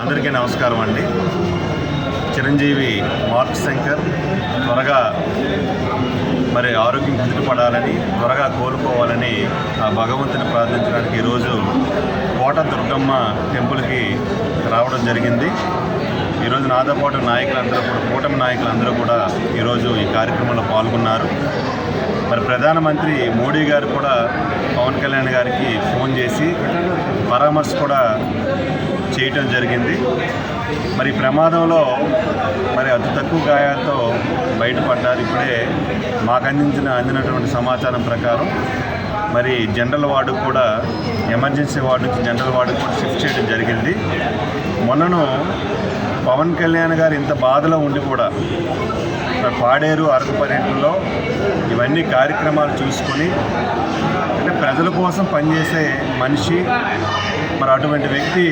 అందరికీ నమస్కారం అండి. చిరంజీవి మార్క్ శంకర్ త్వరగా ఆరోగ్యం కుదుటపడాలని, త్వరగా కోలుకోవాలని ఆ భగవంతుని ప్రార్థించడానికి ఈరోజు కోట దుర్గమ్మ టెంపుల్కి రావడం జరిగింది. ఈరోజు నాతో పాటు నాయకులందరూ కూడా, కూటమి నాయకులందరూ కూడా ఈరోజు ఈ కార్యక్రమంలో పాల్గొన్నారు. ప్రధానమంత్రి మోడీ గారు కూడా పవన్ కళ్యాణ్ గారికి ఫోన్ చేసి పరామర్శ కూడా చేయటం జరిగింది. ఈ ప్రమాదంలో అతి తక్కువ గాయాలతో బయటపడ్డారు. ఇప్పుడే మాకు అందినటువంటి సమాచారం ప్రకారం జనరల్ వార్డు కూడా, ఎమర్జెన్సీ వార్డు నుంచి జనరల్ వార్డు కూడా షిఫ్ట్ చేయడం జరిగింది. మొన్నను పవన్ కళ్యాణ్ గారు ఇంత బాధలో ఉండి కూడా పాడేరు అరకు పర్యటనలో ఇవన్నీ కార్యక్రమాలు చూసుకొని, ప్రజల కోసం పనిచేసే మనిషి, అటువంటి వ్యక్తి